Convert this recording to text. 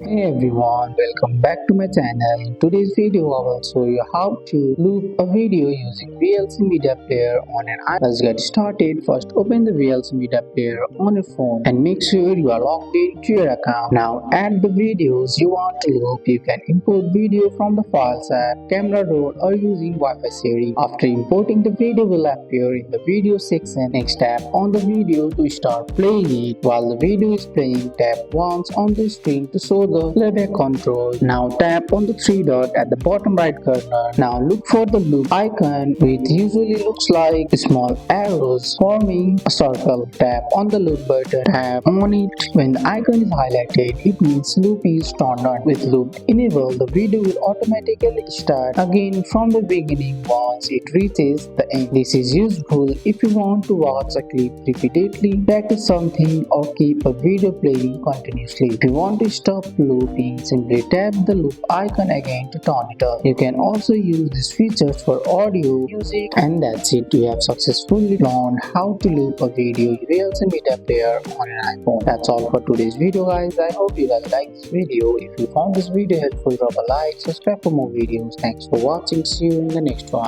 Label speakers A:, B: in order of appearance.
A: Hey everyone, welcome back to my channel. In today's video, I will show you how to loop a video using VLC media player on an iPhone. Let's get started. First, open the VLC media player on your phone and make sure you are logged into your account. Now, add the videos you want to loop. You can import video from the Files app, Camera Roll, or using Wi-Fi sharing. After importing, the video will appear in the video section. Next, tap on the video to start playing it. While the video is playing, tap once on the screen to show the playback control. Now tap on the three dot at the bottom right corner. Now look for the loop icon, which usually looks like small arrows forming a circle. Tap on the loop button. Tap on it. When the icon is highlighted, it means loop is turned on. With loop enabled, the video will automatically start again from the beginning once it reaches the end. This is useful if you want to watch a clip repeatedly, practice something, or keep a video playing continuously. If you want to stop looping, simply tap the loop icon again to turn it off. You can also use these features for audio, music, and that's it. You have successfully learned how to loop a video with VLC media player on an iPhone. That's all for today's video, guys. I hope you guys like this video. If you found this video helpful, drop a like, subscribe for more videos. Thanks for watching. See you in the next one.